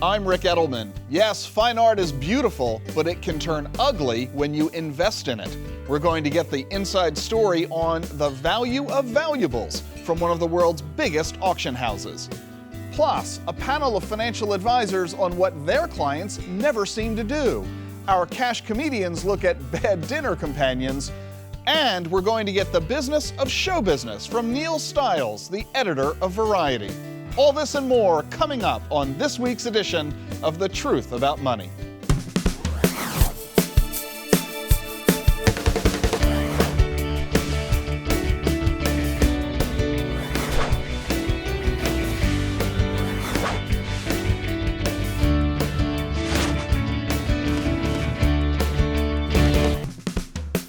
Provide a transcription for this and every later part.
I'm Ric Edelman. Yes, fine art is beautiful, but it can turn ugly when you invest in it. We're going to get the inside story on the value of valuables from one of the world's biggest auction houses. Plus, a panel of financial advisors on what their clients never seem to do. Our cash comedians look at bad dinner companions. And we're going to get the business of show business from Neil Stiles, the editor of Variety. All this and more coming up on this week's edition of The Truth About Money.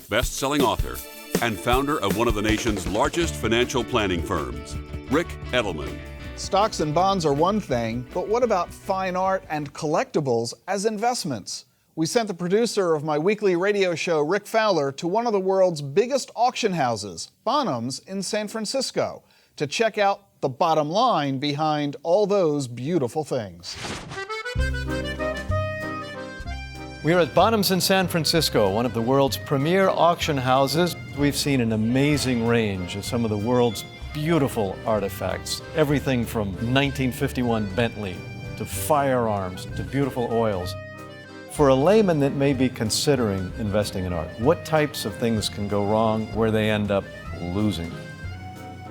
Best-selling author and founder of one of the nation's largest financial planning firms, Ric Edelman. Stocks and bonds are one thing, but what about fine art and collectibles as investments? We sent the producer of my weekly radio show, Rick Fowler, to one of the world's biggest auction houses, Bonham's in San Francisco, to check out the bottom line behind all those beautiful things. We are at Bonham's in San Francisco, one of the world's premier auction houses. We've seen an amazing range of some of the world's beautiful artifacts. Everything from 1951 Bentley to firearms to beautiful oils. For a layman that may be considering investing in art, what types of things can go wrong where they end up losing?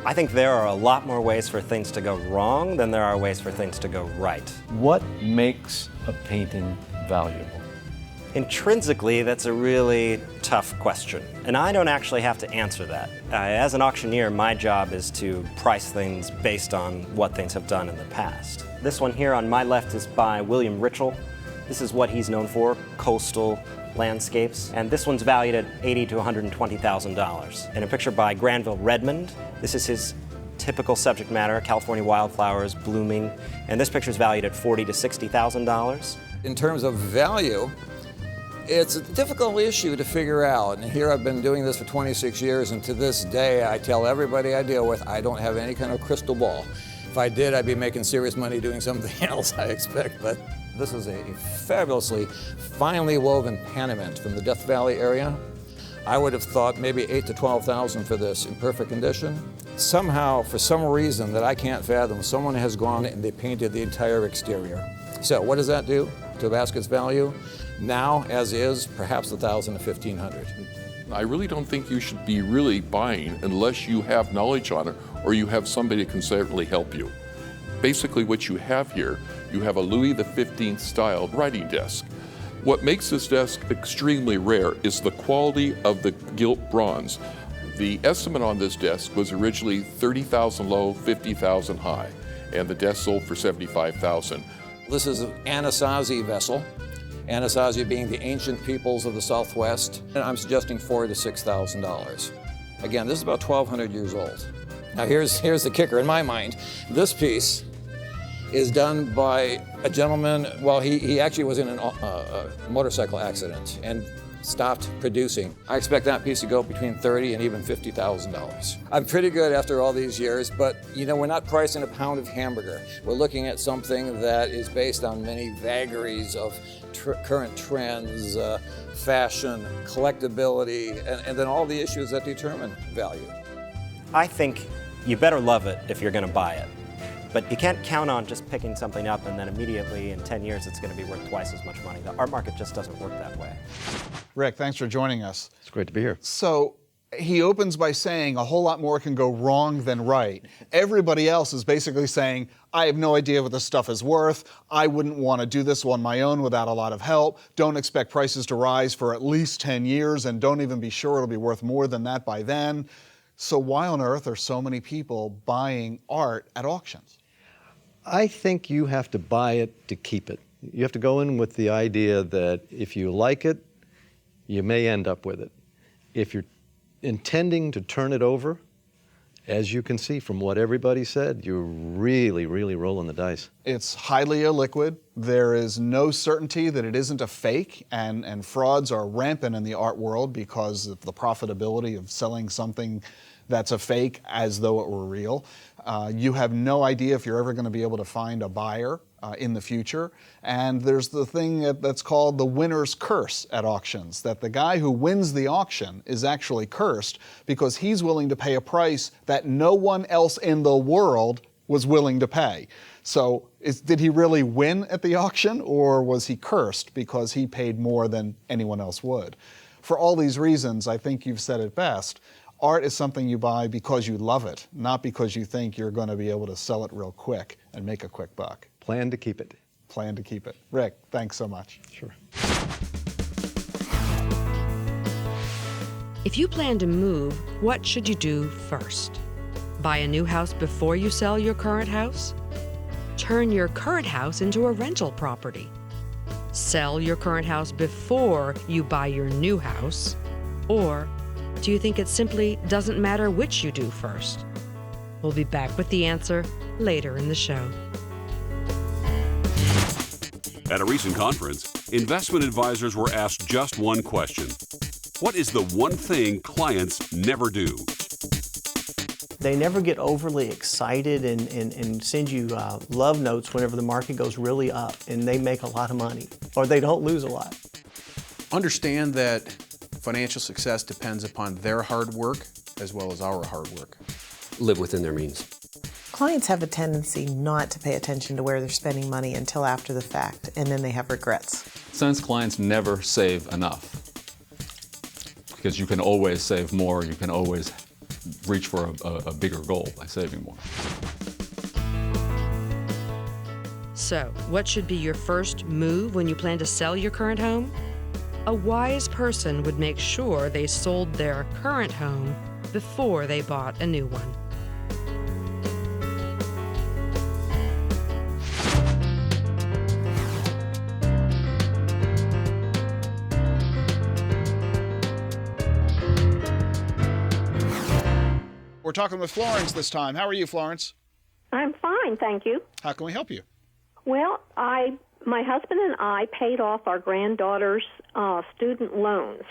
I think there are a lot more ways for things to go wrong than there are ways for things to go right. What makes a painting valuable? Intrinsically, that's a really tough question, and I don't actually have to answer that. As an auctioneer, my job is to price things based on what things have done in the past. This one here on my left is by William Ritchell. This is what he's known for, coastal landscapes, and this one's valued at $80,000 to $120,000. And a picture by Granville Redmond. This is his typical subject matter, California wildflowers blooming, and this picture's valued at $40,000 to $60,000. In terms of value, it's a difficult issue to figure out, and here I've been doing this for 26 years, and to this day I tell everybody I deal with I don't have any kind of crystal ball. If I did, I'd be making serious money doing something else, I expect, but this is a fabulously finely woven Panamint from the Death Valley area. I would have thought maybe $8,000 to $12,000 for this in perfect condition. Somehow, for some reason that I can't fathom, someone has gone and they painted the entire exterior. So what does that do to a basket's value? Now, as is, perhaps $1,000 to $1,500. I really don't think you should be really buying unless you have knowledge on it or you have somebody that can certainly help you. Basically what you have here, you have a Louis XV style writing desk. What makes this desk extremely rare is the quality of the gilt bronze. The estimate on this desk was originally $30,000 low, $50,000 high, and the desk sold for $75,000. This is an Anasazi vessel. Anasazi being the ancient peoples of the Southwest, and I'm suggesting $4,000 to $6,000. Again, this is about 1,200 years old. Now here's the kicker in my mind. This piece is done by a gentleman, well, he actually was in a motorcycle accident and stopped producing. I expect that piece to go between $30,000 and even $50,000. I'm pretty good after all these years, but you know, we're not pricing a pound of hamburger. We're looking at something that is based on many vagaries of current trends, fashion, collectability, and then all the issues that determine value. I think you better love it if you're going to buy it. But you can't count on just picking something up and then immediately in 10 years it's going to be worth twice as much money. The art market just doesn't work that way. Rick, thanks for joining us. It's great to be here. So he opens by saying a whole lot more can go wrong than right. Everybody else is basically saying, I have no idea what this stuff is worth. I wouldn't want to do this on my own without a lot of help. Don't expect prices to rise for at least 10 years and don't even be sure it'll be worth more than that by then. So why on earth are so many people buying art at auctions? I think you have to buy it to keep it. You have to go in with the idea that if you like it, you may end up with it. If you're intending to turn it over, as you can see from what everybody said, you're really, really rolling the dice. It's highly illiquid. There is no certainty that it isn't a fake, and frauds are rampant in the art world because of the profitability of selling something that's a fake as though it were real. You have no idea if you're ever going to be able to find a buyer in the future. And there's the thing that's called the winner's curse at auctions, that the guy who wins the auction is actually cursed because he's willing to pay a price that no one else in the world was willing to pay. So did he really win at the auction, or was he cursed because he paid more than anyone else would? For all these reasons, I think you've said it best. Art is something you buy because you love it, not because you think you're going to be able to sell it real quick and make a quick buck. Plan to keep it. Plan to keep it. Rick, thanks so much. Sure. If you plan to move, what should you do first? Buy a new house before you sell your current house? Turn your current house into a rental property? Sell your current house before you buy your new house? Or do you think it simply doesn't matter which you do first? We'll be back with the answer later in the show. At a recent conference, investment advisors were asked just one question. What is the one thing clients never do? They never get overly excited and send you love notes whenever the market goes really up and they make a lot of money, or they don't lose a lot. Understand that financial success depends upon their hard work as well as our hard work. Live within their means. Clients have a tendency not to pay attention to where they're spending money until after the fact, and then they have regrets. Since clients never save enough, because you can always save more, you can always reach for a bigger goal by saving more. So, what should be your first move when you plan to sell your current home? A wise person would make sure they sold their current home before they bought a new one. We're talking with Florence this time. How are you, Florence? I'm fine, thank you. How can we help you? Well, my husband and I paid off our granddaughter's student loans,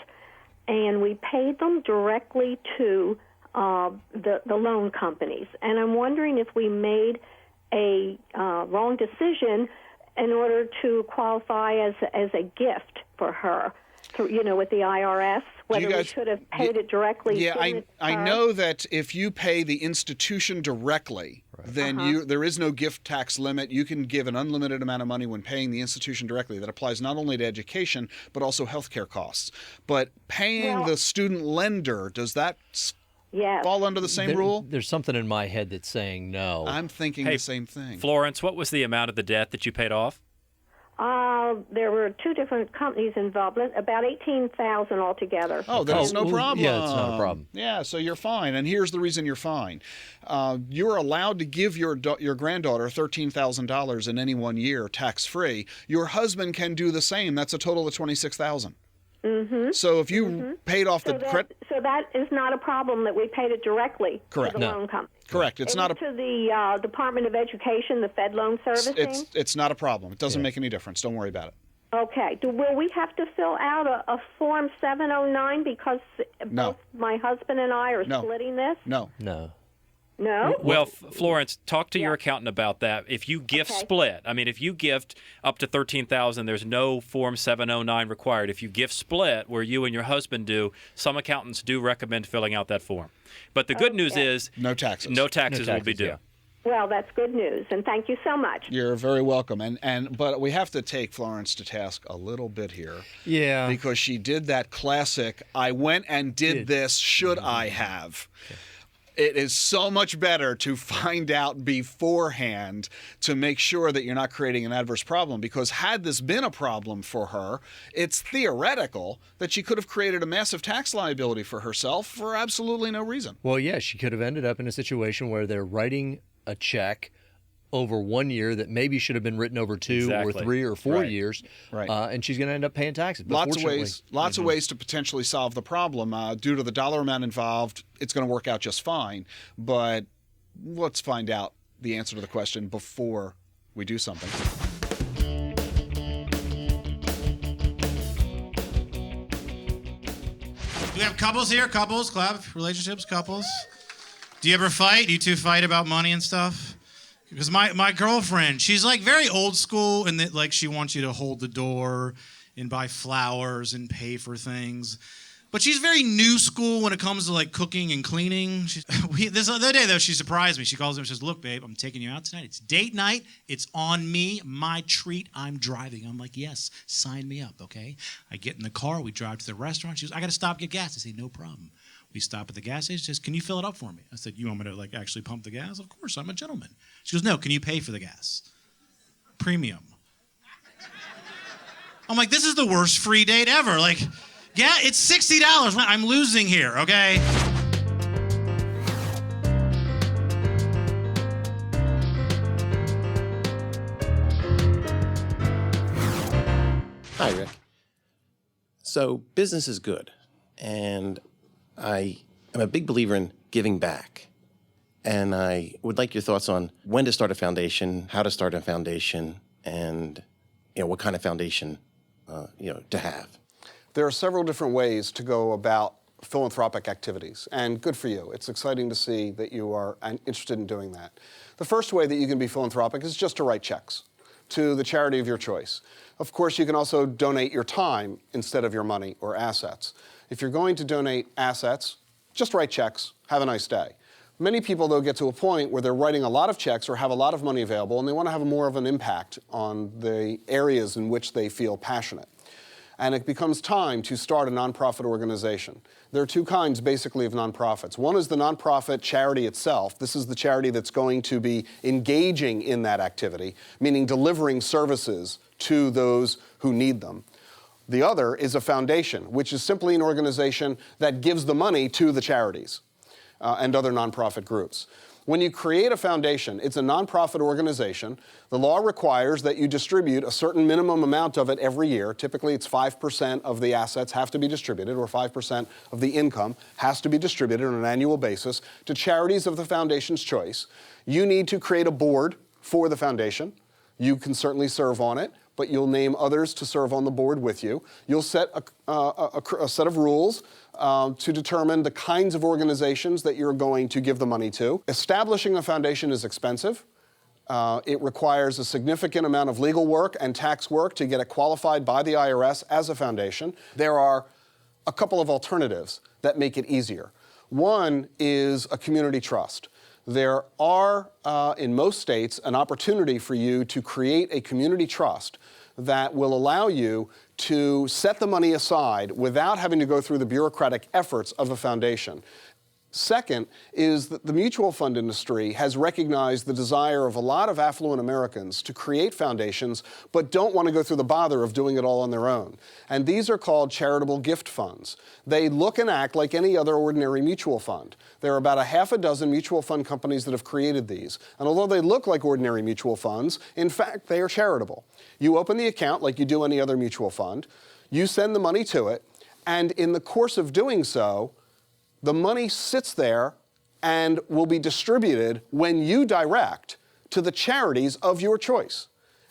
and we paid them directly to the loan companies. And I'm wondering if we made a wrong decision in order to qualify as a gift for her, with the IRS. Whether we should have paid it directly. Yeah, I know that if you pay the institution directly, then there is no gift tax limit. You can give an unlimited amount of money when paying the institution directly. That applies not only to education, but also healthcare costs. But paying the student lender, does that fall under the same rule? There's something in my head that's saying no. I'm thinking the same thing. Florence, what was the amount of the debt that you paid off? There were two different companies involved, about $18,000 altogether. Oh, that's no problem. Yeah, it's not a problem. Yeah, so you're fine. And here's the reason you're fine. You're allowed to give your granddaughter $13,000 in any 1 year, tax-free. Your husband can do the same. That's a total of $26,000. Mm-hmm. So if you paid off the credit, so that is not a problem that we paid it directly to the loan company. Correct. It's not to the Department of Education, the Fed loan servicing. It's not a problem. It doesn't make any difference. Don't worry about it. Okay. Will we have to fill out a Form 709 because both my husband and I are splitting this? No. No? Well, Florence, talk to your accountant about that. If you gift split, if you gift up to $13,000, there's no Form 709 required. If you gift split, where you and your husband do, some accountants do recommend filling out that form. But the good news is no taxes. No taxes will be due. Yeah. Well, that's good news, and thank you so much. You're very welcome. But we have to take Florence to task a little bit here. Yeah. Because she did that classic, I went and did this, should I have? Okay. It is so much better to find out beforehand to make sure that you're not creating an adverse problem, because had this been a problem for her, it's theoretical that she could have created a massive tax liability for herself for absolutely no reason. Well, yeah, she could have ended up in a situation where they're writing a check over 1 year that maybe should have been written over 2 or 3 or 4 years, and she's going to end up paying taxes. But Lots of ways to potentially solve the problem. Due to the dollar amount involved, it's going to work out just fine. But let's find out the answer to the question before we do something. Do we have couples here? Couples, club, relationships, couples. Do you ever fight? Do you two fight about money and stuff? Because my girlfriend, she's like very old school in that like she wants you to hold the door and buy flowers and pay for things. But she's very new school when it comes to like cooking and cleaning. This other day though, she surprised me. She calls me and says, "Look, babe, I'm taking you out tonight. It's date night. It's on me, my treat. I'm driving." I'm like, "Yes, sign me up, okay?" I get in the car. We drive to the restaurant. She goes, "I got to stop get gas." I say, "No problem." We stop at the gas station. She says, "Can you fill it up for me?" I said, "You want me to like actually pump the gas?" "Of course, I'm a gentleman." She goes, "No, can you pay for the gas? Premium." I'm like, this is the worst free date ever. Like, yeah, it's $60. I'm losing here, okay? Hi, Rick. So business is good, and I am a big believer in giving back. And I would like your thoughts on when to start a foundation, how to start a foundation, and what kind of foundation to have. There are several different ways to go about philanthropic activities, and good for you. It's exciting to see that you are interested in doing that. The first way that you can be philanthropic is just to write checks to the charity of your choice. Of course, you can also donate your time instead of your money or assets. If you're going to donate assets, just write checks. Have a nice day. Many people, though, get to a point where they're writing a lot of checks or have a lot of money available, and they want to have more of an impact on the areas in which they feel passionate. And it becomes time to start a nonprofit organization. There are two kinds, basically, of nonprofits. One is the nonprofit charity itself. This is the charity that's going to be engaging in that activity, meaning delivering services to those who need them. The other is a foundation, which is simply an organization that gives the money to the charities and other nonprofit groups. When you create a foundation, it's a nonprofit organization. The law requires that you distribute a certain minimum amount of it every year. Typically, it's 5% of the assets have to be distributed, or 5% of the income has to be distributed on an annual basis to charities of the foundation's choice. You need to create a board for the foundation. You can certainly serve on it, but you'll name others to serve on the board with you. You'll set a set of rules to determine the kinds of organizations that you're going to give the money to. Establishing a foundation is expensive. It requires a significant amount of legal work and tax work to get it qualified by the IRS as a foundation. There are a couple of alternatives that make it easier. One is a community trust. There are, in most states, an opportunity for you to create a community trust that will allow you to set the money aside without having to go through the bureaucratic efforts of a foundation. Second is that the mutual fund industry has recognized the desire of a lot of affluent Americans to create foundations, but don't want to go through the bother of doing it all on their own. And these are called charitable gift funds. They look and act like any other ordinary mutual fund. There are about a half a dozen mutual fund companies that have created these. And although they look like ordinary mutual funds, in fact, they are charitable. You open the account like you do any other mutual fund. You send the money to it. And in the course of doing so, the money sits there and will be distributed when you direct to the charities of your choice.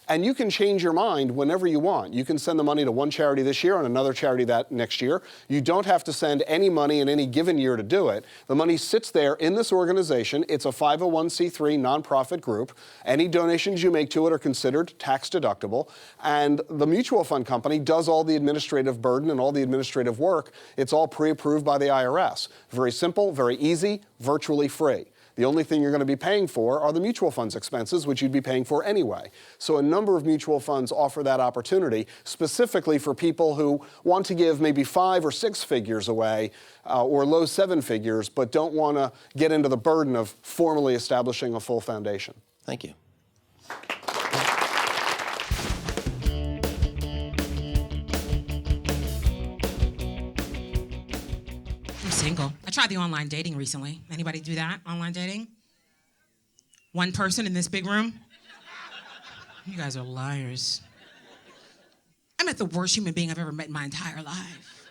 And you can change your mind whenever you want. You can send the money to one charity this year and another charity that next year. You don't have to send any money in any given year to do it. The money sits there in this organization. It's a 501c3 nonprofit group. Any donations you make to it are considered tax deductible. And the mutual fund company does all the administrative burden and all the administrative work. It's all pre-approved by the IRS. Very simple, very easy, virtually free. The only thing you're going to be paying for are the mutual fund's expenses, which you'd be paying for anyway. So a number of mutual funds offer that opportunity specifically for people who want to give maybe 5 or 6 figures away or low 7 figures, but don't want to get into the burden of formally establishing a full foundation. Thank you. Single. I tried the online dating recently. Anybody do that? Online dating? One person in this big room? You guys are liars. I met the worst human being I've ever met in my entire life.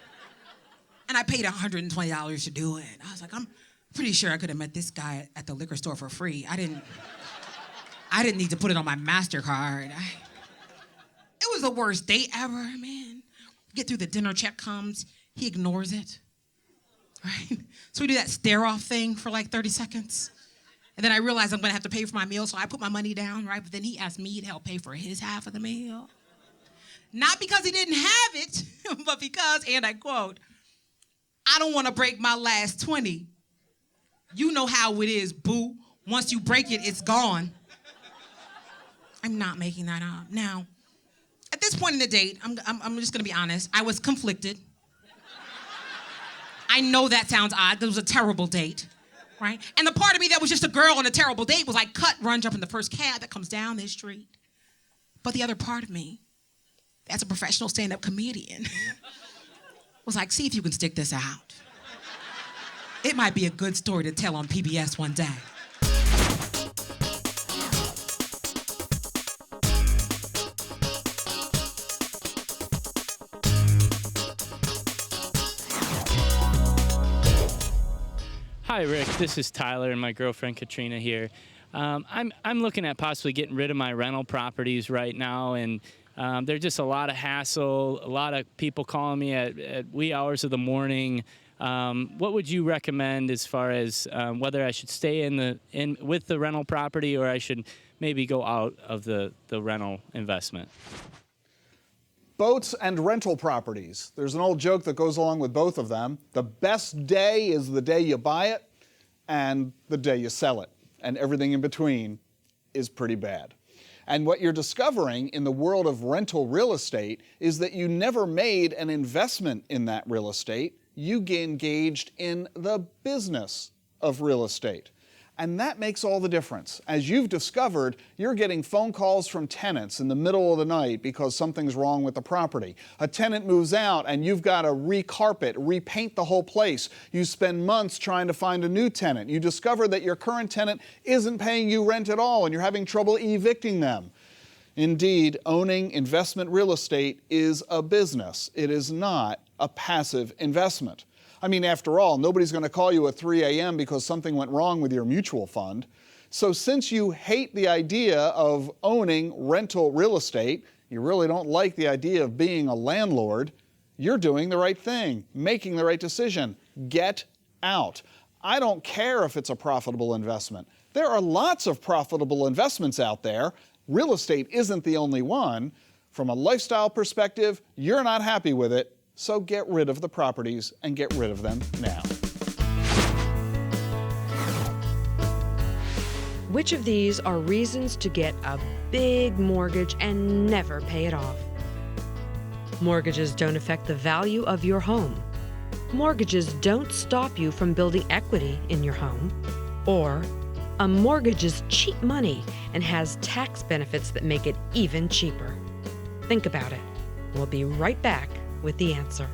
And I paid $120 to do it. I was like, I'm pretty sure I could have met this guy at the liquor store for free. I didn't need to put it on my MasterCard. It was the worst date ever, man. Get through, the dinner check comes, he ignores it. right? So we do that stare-off thing for like 30 seconds. And then I realize I'm gonna have to pay for my meal, so I put my money down, right? But then he asked me to help pay for his half of the meal. Not because he didn't have it, but because, and I quote, I don't wanna break my last 20. You know how it is, boo. Once you break it, it's gone. I'm not making that up. Now, at this point in the date, I'm just gonna be honest, I was conflicted. I know that sounds odd, it was a terrible date, right? And the part of me that was just a girl on a terrible date was like, cut, run, jump in the first cab that comes down this street. But the other part of me, as a professional stand-up comedian, was like, see if you can stick this out. It might be a good story to tell on PBS one day. Hi, Rick. This is Tyler and my girlfriend Katrina here. I'm looking at possibly getting rid of my rental properties right now, and there's just a lot of hassle, a lot of people calling me at wee hours of the morning. What would you recommend as far as whether I should stay with the rental property or I should maybe go out of the rental investment? Boats and rental properties. There's an old joke that goes along with both of them. The best day is the day you buy it and the day you sell it. And everything in between is pretty bad. And what you're discovering in the world of rental real estate is that you never made an investment in that real estate. You get engaged in the business of real estate. And that makes all the difference. As you've discovered, you're getting phone calls from tenants in the middle of the night because something's wrong with the property. A tenant moves out and you've got to recarpet, repaint the whole place. You spend months trying to find a new tenant. You discover that your current tenant isn't paying you rent at all and you're having trouble evicting them. Indeed, owning investment real estate is a business. It is not a passive investment. I mean, after all, nobody's going to call you at 3 a.m. because something went wrong with your mutual fund. So since you hate the idea of owning rental real estate, you really don't like the idea of being a landlord, you're doing the right thing, making the right decision. Get out. I don't care if it's a profitable investment. There are lots of profitable investments out there. Real estate isn't the only one. From a lifestyle perspective, you're not happy with it. So get rid of the properties and get rid of them now. Which of these are reasons to get a big mortgage and never pay it off? Mortgages don't affect the value of your home. Mortgages don't stop you from building equity in your home. Or a mortgage is cheap money and has tax benefits that make it even cheaper. Think about it. We'll be right back with the answer.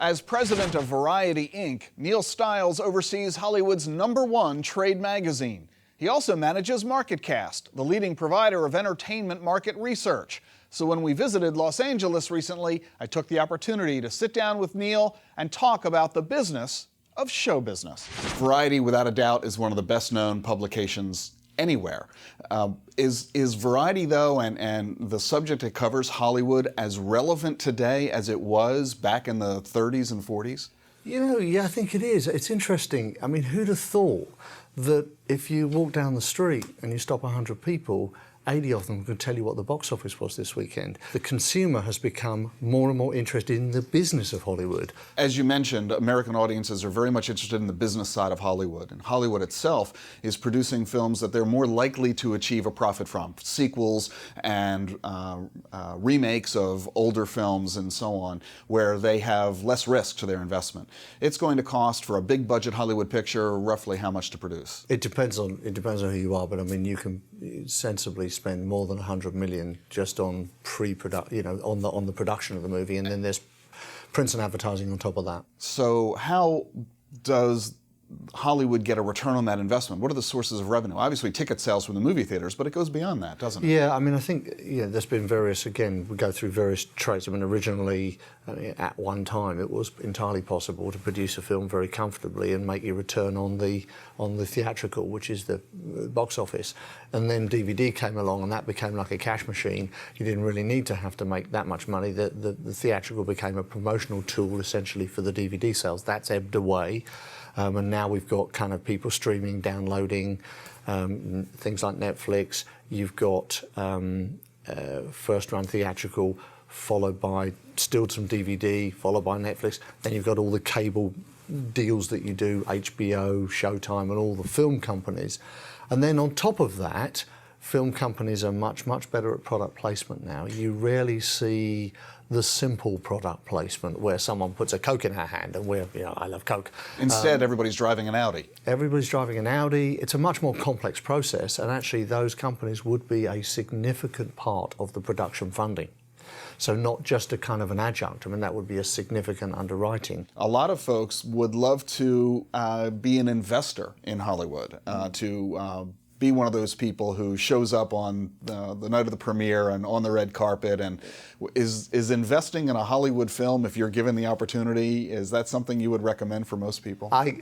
As president of Variety, Inc., Neil Stiles oversees Hollywood's #1 trade magazine. He also manages MarketCast, the leading provider of entertainment market research. So when we visited Los Angeles recently, I took the opportunity to sit down with Neil and talk about the business of show business. Variety, without a doubt, is one of the best-known publications anywhere. Is Variety, though, and the subject it covers, Hollywood, as relevant today as it was back in the 30s and 40s? You know, yeah, I think it is. It's interesting. I mean, who'd have thought that if you walk down the street and you stop 100 people, 80 of them could tell you what the box office was this weekend. The consumer has become more and more interested in the business of Hollywood. As you mentioned, American audiences are very much interested in the business side of Hollywood. And Hollywood itself is producing films that they're more likely to achieve a profit from. Sequels and remakes of older films and so on, where they have less risk to their investment. It's going to cost, for a big budget Hollywood picture, roughly how much to produce? It depends on who you are, but I mean, you can sensibly spend more than 100 million just on on the production of the movie, and then there's print and advertising on top of that. So how does Hollywood get a return on that investment? What are the sources of revenue? Obviously, ticket sales from the movie theaters, but it goes beyond that, doesn't it? Yeah, I mean, I think there's been various, again, we go through various traits. I mean, originally, at one time, it was entirely possible to produce a film very comfortably and make your return on the theatrical, which is the box office. And then DVD came along, and that became like a cash machine. You didn't really need to have to make that much money. The theatrical became a promotional tool, essentially, for the DVD sales. That's ebbed away. And now we've got kind of people streaming, downloading, things like Netflix. You've got first run theatrical, followed by still some DVD, followed by Netflix. Then you've got all the cable deals that you do, HBO, Showtime, and all the film companies. And then on top of that, film companies are much, much better at product placement now. You rarely see the simple product placement where someone puts a Coke in her hand, and I love Coke. Instead, everybody's driving an Audi. Everybody's driving an Audi. It's a much more complex process, and actually those companies would be a significant part of the production funding. So not just a kind of an adjunct. I mean, that would be a significant underwriting. A lot of folks would love to be an investor in Hollywood, to be one of those people who shows up on the night of the premiere and on the red carpet. And is investing in a Hollywood film, if you're given the opportunity, is that something you would recommend for most people? I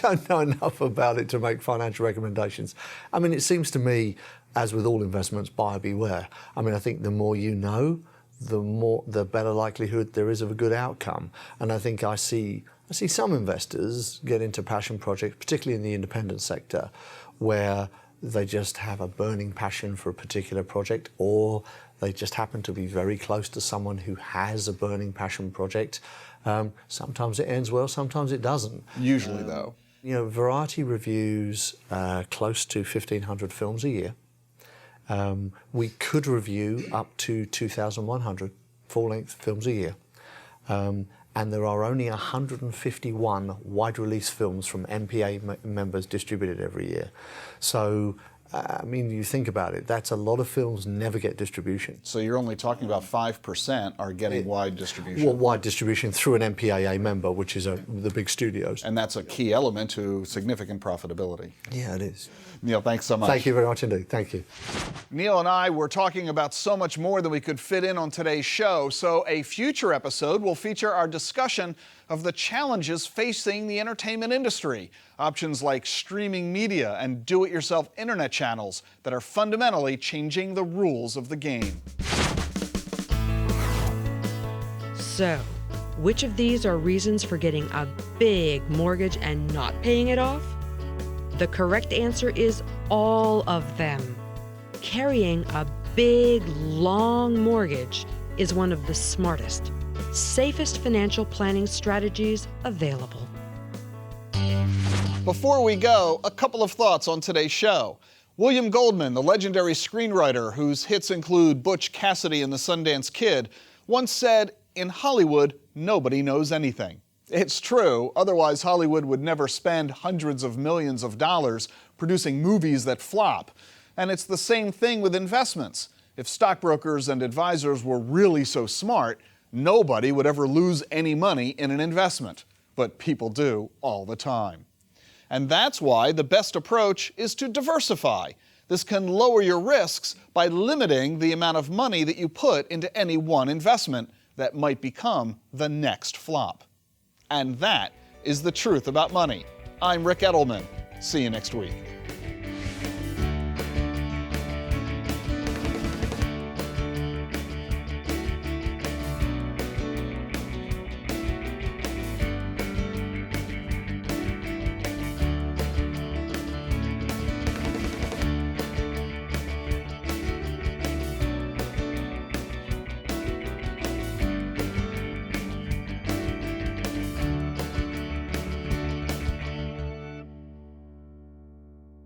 don't know enough about it to make financial recommendations. I mean, it seems to me, as with all investments, buyer beware. I mean, I think the more you know, the better likelihood there is of a good outcome. And I think I see some investors get into passion projects, particularly in the independent sector, where they just have a burning passion for a particular project, or they just happen to be very close to someone who has a burning passion project. Sometimes it ends well, sometimes it doesn't. Usually, though. Variety reviews close to 1,500 films a year. We could review up to 2,100 full-length films a year. And there are only 151 wide-release films from MPA members distributed every year. So, I mean, you think about it, that's a lot of films never get distribution. So you're only talking about 5% are getting wide distribution? Well, wide distribution through an MPAA member, which is the big studios. And that's a key element to significant profitability. Yeah, it is. Neil, thanks so much. Thank you very much indeed. Thank you. Neil and I were talking about so much more than we could fit in on today's show, so a future episode will feature our discussion of the challenges facing the entertainment industry. Options like streaming media and do-it-yourself internet channels that are fundamentally changing the rules of the game. So, which of these are reasons for getting a big mortgage and not paying it off? The correct answer is all of them. Carrying a big, long mortgage is one of the smartest, safest financial planning strategies available. Before we go, a couple of thoughts on today's show. William Goldman, the legendary screenwriter whose hits include Butch Cassidy and the Sundance Kid, once said, "In Hollywood, nobody knows anything." It's true, otherwise Hollywood would never spend hundreds of millions of dollars producing movies that flop. And it's the same thing with investments. If stockbrokers and advisors were really so smart, nobody would ever lose any money in an investment. But people do all the time. And that's why the best approach is to diversify. This can lower your risks by limiting the amount of money that you put into any one investment that might become the next flop. And that is the truth about money. I'm Ric Edelman. See you next week.